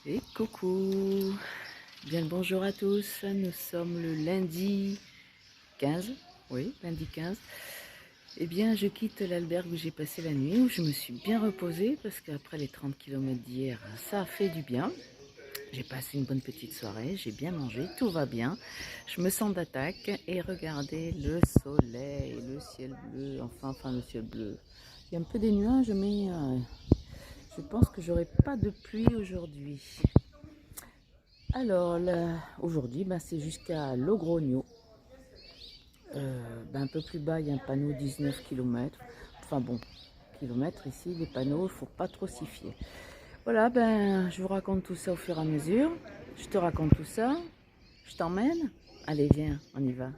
Et coucou, bien le bonjour à tous, nous sommes le lundi 15, oui, lundi 15. Eh bien, je quitte l'albergue où j'ai passé la nuit, où je me suis bien reposée, parce qu'après les 30 km d'hier, ça a fait du bien. J'ai passé une bonne petite soirée, j'ai bien mangé, tout va bien. Je me sens d'attaque et regardez le soleil, le ciel bleu, enfin le ciel bleu. Il y a un peu des nuages, mais je pense que j'aurai pas de pluie aujourd'hui. Alors, aujourd'hui, c'est jusqu'à Logrogno. Un peu plus bas, il y a un panneau 19 km. Enfin bon, kilomètres ici, les panneaux, il ne faut pas trop s'y fier. Voilà, je vous raconte tout ça au fur et à mesure. Je te raconte tout ça. Je t'emmène. Allez, viens, on y va.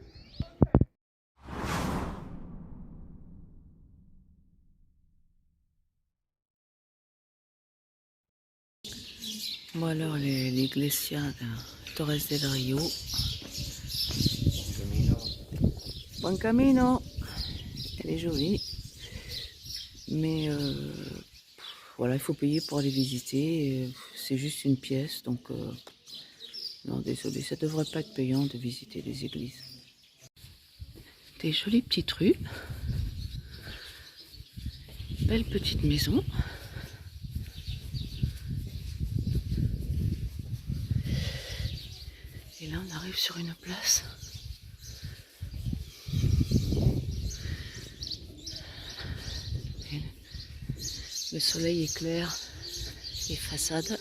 Bon alors, l'Iglesia de Torres del Rio. Buen camino. Elle est jolie. Mais voilà, il faut payer pour aller visiter. C'est juste une pièce, donc non, désolé, ça devrait pas être payant de visiter les églises. Des jolies petites rues, belle petite maison. Et là, on arrive sur une place. Et le soleil éclaire les façades.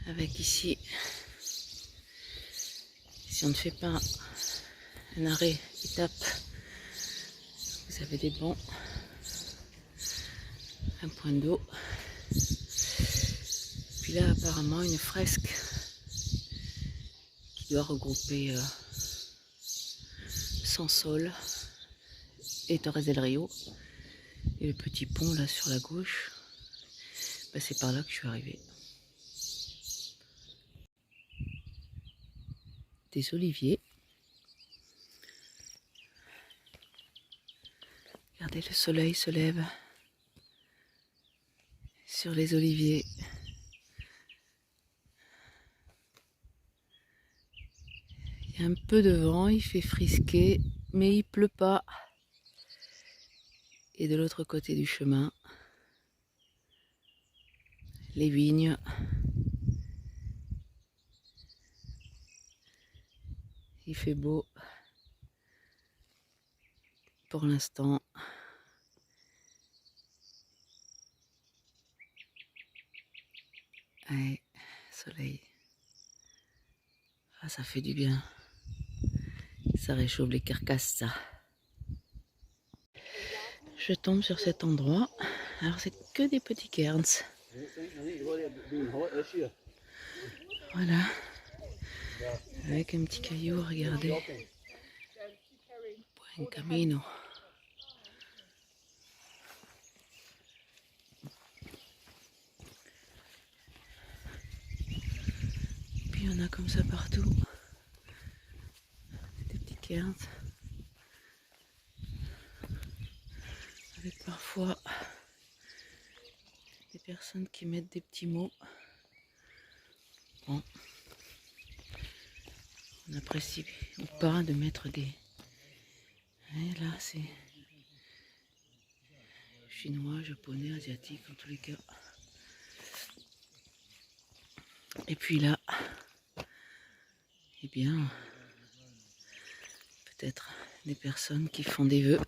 Avec ici, si on ne fait pas un arrêt étape, vous avez des bancs, un point d'eau. Puis là, apparemment, une fresque qui doit regrouper Sansol et Torres del Rio. Et le petit pont là sur la gauche, c'est par là que je suis arrivée. Des oliviers. Regardez, le soleil se lève sur les oliviers. Il y a un peu de vent, il fait frisquer, mais il pleut pas. Et de l'autre côté du chemin, les vignes. Il fait beau pour l'instant. Allez, soleil. Ah, ça fait du bien. Ça réchauffe les carcasses, ça. Je tombe sur cet endroit. Alors, c'est que des petits cairns. Voilà. Avec un petit caillou, regardez. Buen camino. Puis il y en a comme ça partout. Des petits cairns. Avec parfois des personnes qui mettent des petits mots. Bon. On apprécie ou pas de mettre des... Et là, c'est chinois, japonais, asiatique, en tous les cas. Et puis là, eh bien, peut-être des personnes qui font des vœux.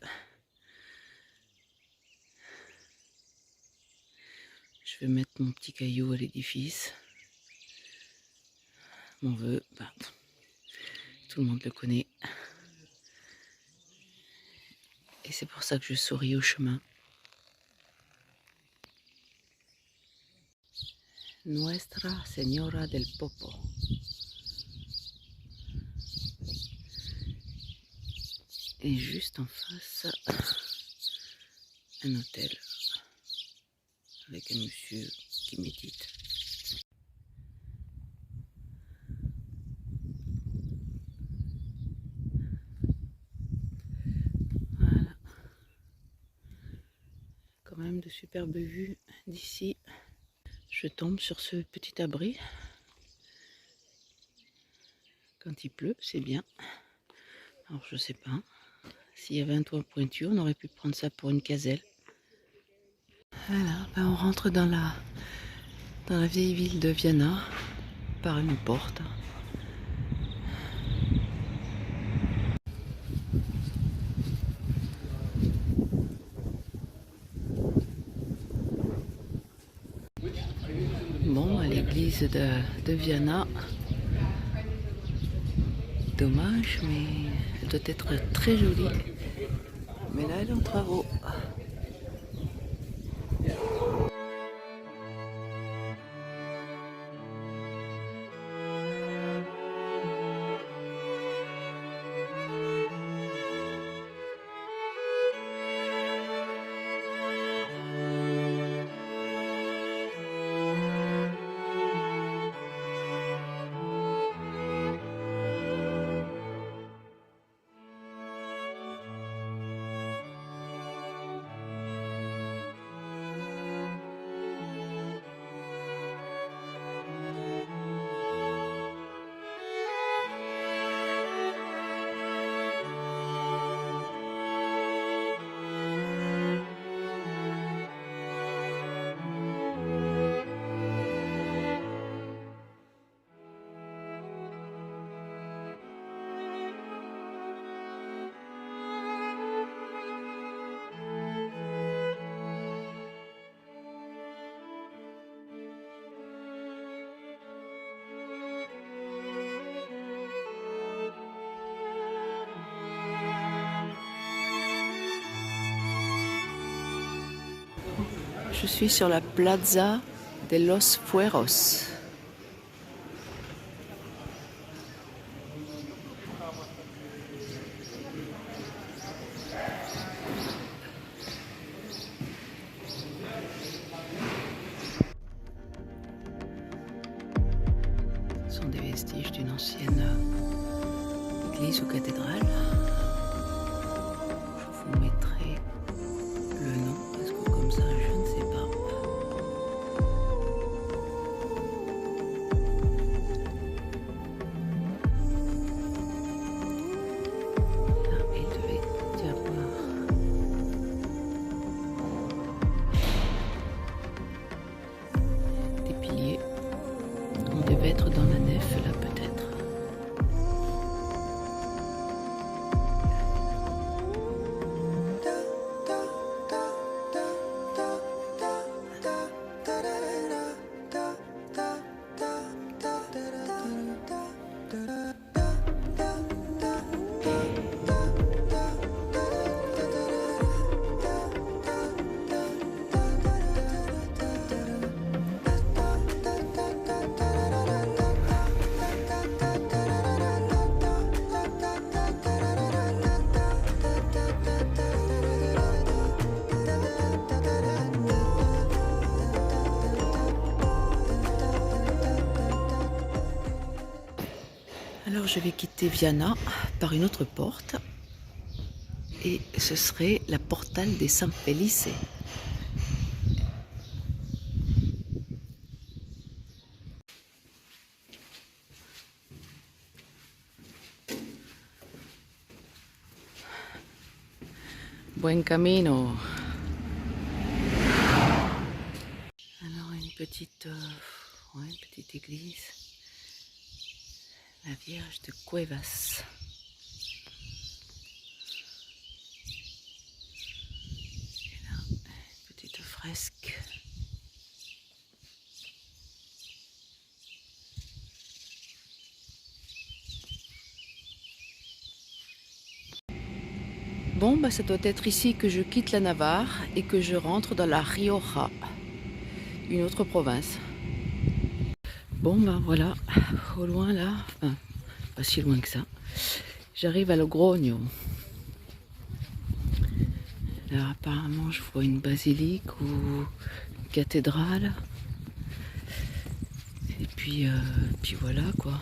Je vais mettre mon petit caillou à l'édifice. Mon vœu, tout le monde le connaît. Et c'est pour ça que je souris au chemin. Nuestra Señora del Popo. Et juste en face, un hôtel avec un monsieur qui médite. Voilà. Quand même même de superbes vues d'ici. Je tombe sur ce petit abri. Quand il pleut, c'est bien. Alors je sais pas. S'il y avait un toit pointu, on aurait pu prendre ça pour une caselle. Voilà, ben on rentre dans la vieille ville de Viana par une porte. Bon, à l'église de Viana. Dommage, mais elle doit être très jolie. Mais là, elle est en travaux. Je suis sur la Plaza de los Fueros. Ce sont des vestiges d'une ancienne église ou cathédrale. Je vous mettrai le nom parce que comme ça je ne sais pas. Là, il devait y avoir des piliers. On devait être dans la nef là peut-être. Alors je vais quitter Viana par une autre porte et ce serait la Portal de San Felice. Buen camino. Alors une petite église. La Vierge de Cuevas. Et là, une petite fresque. Bon, bah, ça doit être ici que je quitte la Navarre et que je rentre dans la Rioja, une autre province. Bon, ben voilà, au loin là, enfin, pas si loin que ça, j'arrive à Logroño. Là, apparemment, je vois une basilique ou une cathédrale. Et puis voilà quoi.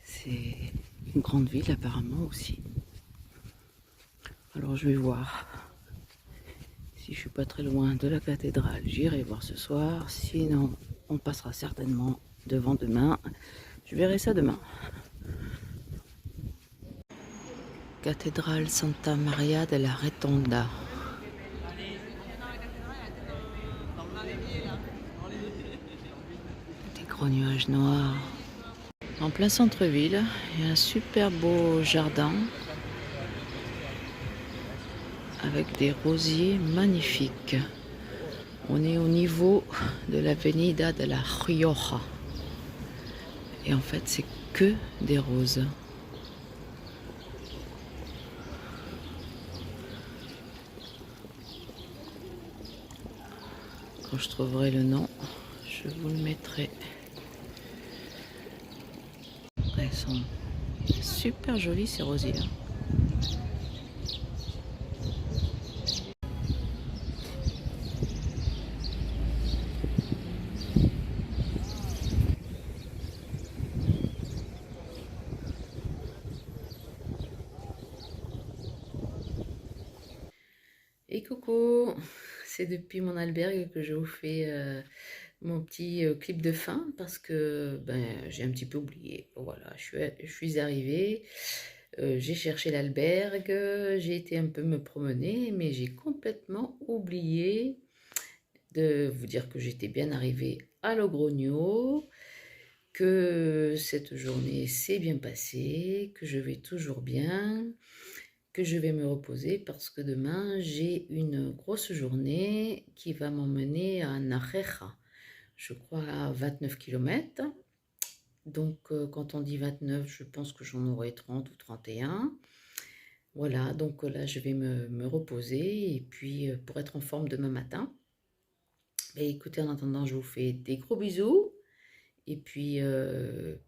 C'est une grande ville apparemment aussi. Alors je vais voir si je suis pas très loin de la cathédrale. J'irai voir ce soir. Sinon, on passera certainement devant demain. Je verrai ça demain. Cathédrale Santa Maria de la Retonda. Des gros nuages noirs. En plein centre-ville, il y a un super beau jardin avec des rosiers magnifiques. On est au niveau de l'avenida de la Rioja. Et en fait, c'est que des roses. Quand je trouverai le nom, je vous le mettrai. Elles sont super jolies ces rosiers. Et coucou, c'est depuis mon albergue que je vous fais mon petit clip de fin parce que j'ai un petit peu oublié. Voilà, je suis arrivée, j'ai cherché l'albergue, j'ai été un peu me promener, mais j'ai complètement oublié de vous dire que j'étais bien arrivée à Logrogno, que cette journée s'est bien passée, que je vais toujours bien, que je vais me reposer parce que demain j'ai une grosse journée qui va m'emmener à Najeja, je crois à 29 km. Donc quand on dit 29, je pense que j'en aurai 30 ou 31. Voilà, donc là je vais me reposer et puis pour être en forme demain matin. Et écoutez, en attendant, je vous fais des gros bisous. Et puis,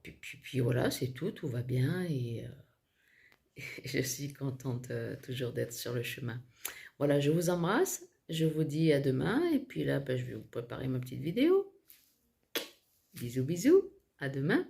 puis voilà, c'est tout, tout va bien et je suis contente toujours d'être sur le chemin. Voilà, je vous embrasse, je vous dis à demain et puis là, je vais vous préparer ma petite vidéo. Bisous, bisous, à demain.